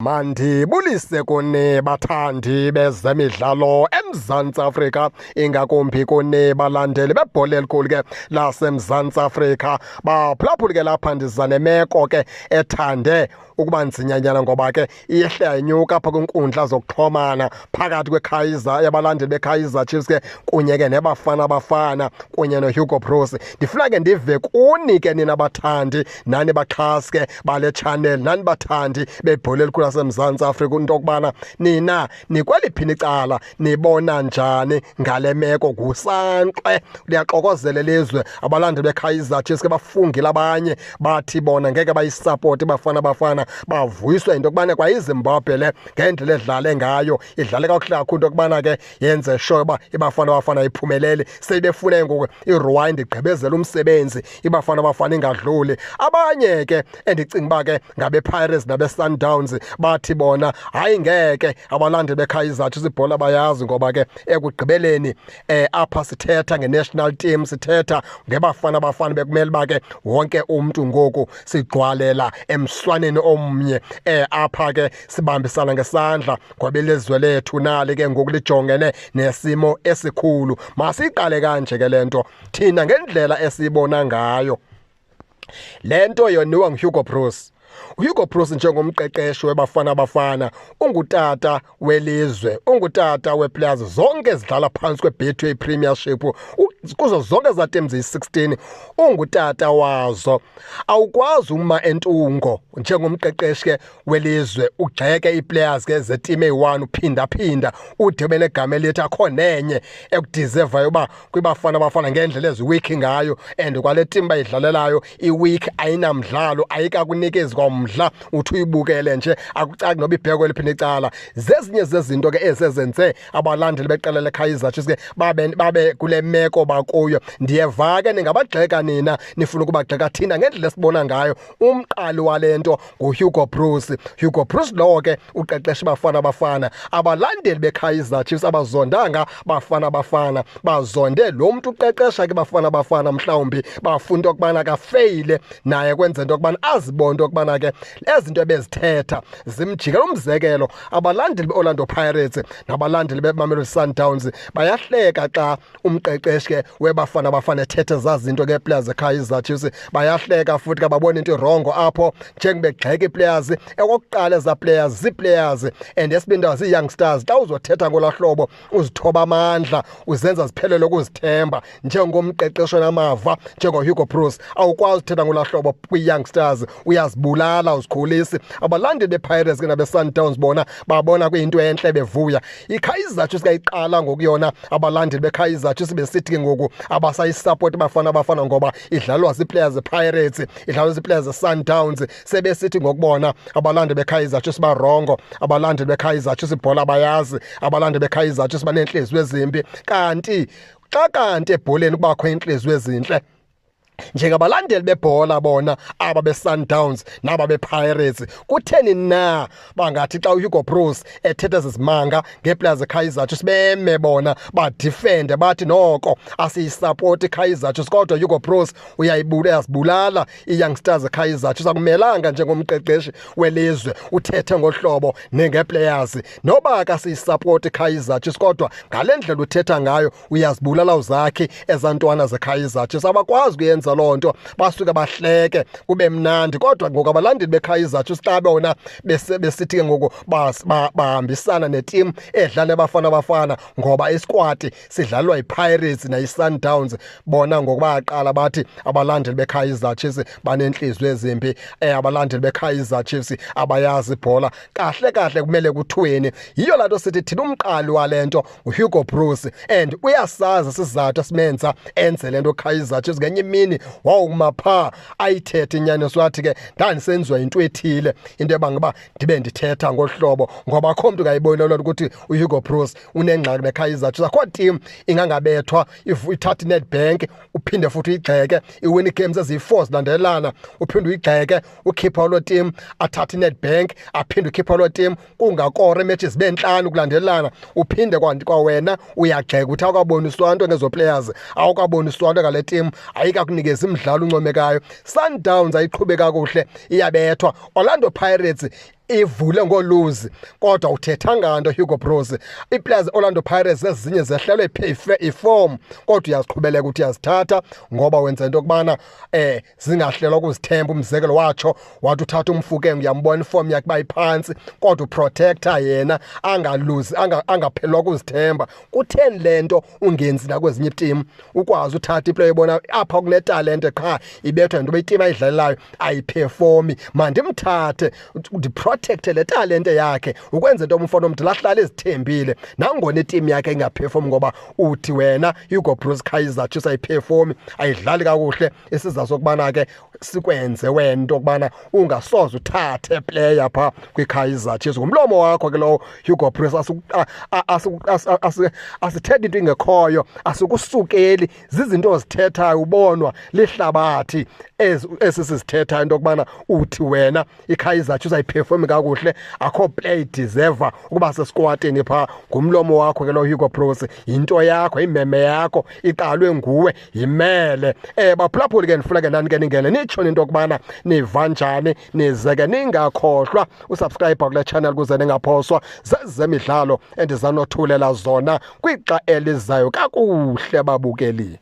Mandibulise kuni bathandi bezemidlalo eMzantsi Afrika, ingakumbi kuni balandeli bebhola elikhulu ke laseMzantsi Afrika. Baphulaphuli ke lapha ndiza nemeko ke ethande ukuba nzinyanyana ngoba ke iyehle yanyuka apha kwinkundla zokuxhomana phakathi kweKaizer, yabalandeli beKaizer Chiefs ke kunye ke nebafana kunye noHugo Broos. Ndifuna ke ndive kuni ke nina bathandi, nani baxhasi ke bale channel, nani bathandi bebhola elikhulu laseMzantsi Afrika, into okubana nina nikweliphini icala, nibona njani ngale meko. Ngusanqe liyaxokozela ilizwe, abalandeli beKaizer Chiefs ke bafungile abanye bathi bona ngeke bayisupport bafana bavuyiswa into okubana kwa iZimbabwe le ngendlela edlale ngayo, idlale kakuhle kakhulu into okubana ke yenze sure uba ibafana iphumelele. Sebefune ngoku iRwanda igqibezela umsebenzi, ibafana ingadluli. Abanye ke endicinga uba ke ngabe-Pirates nabe-Sundowns bathi bona hayi ngeke abalandeli beKaizer Chiefs ibhola bayazi, ngoba ke ekugqibeleni apha sithetha nge-national team, sithetha ngebafana bekumele uba ke wonke umntu ngoku sigqwalela emswaneni omnye apha ke sibambisana ngesandla ngoba ilizwe lethu nali ke ngoku lijongene nesimo esikhulu. Masiyiqale kanje ke lento thina ngendlela esiyibona ngayo. Lento yoniwa nguHugo Broos. uHugo Broos njengomqeqeshi webafana ungutata welizwe, ungutata weplayers zonke ezidlala phansi kweBetway Premiership, kuzo zonke za teams eyi-16 ungutata wazo. Awukwazi uma entungo njengomqeqeshi ke welizwe ugxeke iiplayers ke zeteam eyi-1 uphinda ude benegama elithi akho nenye ekudizevayo uba kwibafana ngendlela eziweak ngayo, and kwale team bayidlalelayo iweak, ayinamdlalo, ayikakunikezi kwamdla uthi uyibukele nje akucaki noba ibheko eliphina icala. Zezinye zezinto ke esezenze abalandeli beqela leKaizer Chiefs ke babe kule meko bakuyo. Ndiyeva ke ningabagxeka nina, nifuna ukubagxeka thina ngendlela esibona ngayo. Umqali walento nguHugo Broos. Hugo Broos lowo ke uqeqesha bafana abalandeli beKaizer Chiefs abazondanga bafana bazonde lo mntu uqeqesha ke bafana mhlawumbi bafuna into okubana kafeyile naye kwenza into okubana azibone into okubana ke ezinto ebezithetha zimjikela. Umzekelo, abalandeli beOrlando Pirates nabalandeli beMamelodi Sundowns bayahleka xa umqeqeshi ke webafana ethethe zazinto ke players eKaizer Chiefs, bayahleka futhi ke babona into irongo apho njengebegxeka iiplayers. Okokuqala eza players zii-players and esibindayo zii-youngsters. Xa uzothetha ngolahlobo uzithoba amandla, uzenza ziphelele ukuzithemba njengomqeqeshi onamava njengoHugo Broos. Awukwazi uthetha ngolahlobo kwii-youngsters, uyazibulala, uzikhulisi. Abalandeli bePirates ke nabe-Sundowns bona babona kuyinto entle bevuya. iKaizer Chiefs kayiqala ngokuyona abalandeli beKaizer Chiefs besithi ke ngoku abasayisupport bafana ngoba idlalwa zii-players zePirates, idlalwa zii-players zeSundowns. Sebesithi ngokubona abalandeli beKaizer Chiefs barongo, abalandeli beKaizer Chiefs ibhola bayazi, abalandeli beKaizer Chiefs banentliziyo ezimbi. Kanti ebholeni kubakho intliziyo ezintle njengabalandeli bebhola bona aba beSundowns naba bePirates, kutheni na bangathi xa uHugo Broos ethetha zizimanga ngeeplayers zeKaizer Chiefs beme bona badifende bathi noko asiyisupport iKaizer Chiefs, kodwa uHugo Broos uyazibulala ii-youngsters zeKaizer Chiefs. Akumelanga njengomqeqeshi welizwe uthethe ngohlobo nengeplayers noba kasiyisupport iKaizer Chiefs, kodwa ngale ndlela uthetha ngayo uyazibulala uzakhi ezantwana zeKaizer Chiefs. Abakwazi kuyenza loo nto, basuke bahleke kube mnandi. Kodwa ngoku abalandeli beKaizer Chiefs xa bona besithi ke ngoku bahambisana netim edlala bafana ngoba isquad sidlalwa yiPirates nayiSundowns, bona ngoku bayaqala bathi abalandeli beKaizer Chiefs banentliziyo ezimbi, abalandeli beKaizer Chiefs abayazi ibhola. Kahle kumele kuthweni. Yiyo laa nto sithi thina umqali walento nguHugo Broos, and uyasazi isizathu esimenza enze le nto Kaizer Chiefs. Ngenye imini wawuma phaa ayithethe inyaniso, wathi ke ndandisenziwa into ethile, into ebanga uba ndibe ndithetha ngohlobo, ngoba akho mntu ngayibonela loo nto ukuthi uHugo Broos unengxaki neKaizer Chiefs. Akho team ingangabethwa ithatha iNedbank uphinde futhi uyigxeke, iwin games eziyi-4 zilandelelana uphinde uyigxeke, ukhipha loo team athatha iNedbank aphinde ukhipha loo team kungakore imatches zibe 5 kulandelelana, uphinde kwawena uyagxeka uthi awukaboniswa nto ngezo players, awukaboniswa nto ngale team, ayikakunikeza imidlalo uncomekayo. Sundowns ayiqhube kakuhle iyabethwa. Orlando Pirates ivule ngoluzi kodwa uthethanga nto Hugo Broos. Iplayers Orlando Pirates ezinye zehlelwe iform kodwa uyaziqhubeleka uthi uyazithatha ngoba wenza into kubana zingahlelwa ukuzithemba. Umzekelo wathi uthatha umfuke ngiyambona iform yakhe bayiphansi kodwa uprotector yena angaluzi angaphelwa ukuzithemba. Kutheni lento ungenzi na kwezinye team ukwazi uthatha iplayer ebona apha kune talent qha ibethwa into beteam ayidlalelayo ayiperformi mandimthathe ndiprotect le talent yakhe ukwenza into umfana omdlahlala ezithembile nangona iteam yakhe ingaperform ngoba uthi wena Hugo Broos Kaizer Chiefs ayiperform ayidlali kakuhle. Isizathu sokubana ke sikwenze wento kubana ungasoze uthathe player pha kwiKaizer Chiefs ngomlomo wakho ke lo Hugo Broos asithetha into ingekhoyo asikusukeli zizinto ozithethayo ubonwa lihlabathi esisithetha into kubana uthi wena iKaizer Chiefs ayiperform kakuhle akho play deserver ukuba sesquadini pha ngumlomo wakho ke lo Hugo Broos into yakho imeme yakho iqalwe nguwe imele baphulaphuli ke ndifuna ke nani ke ningene nitsho into kubana niva njani nizeke ningakhohlwa usubscribe kule channel kuze ningaphoswa zezemidlalo endizanothulela zona kwixa elizayo kakuhle babukeli.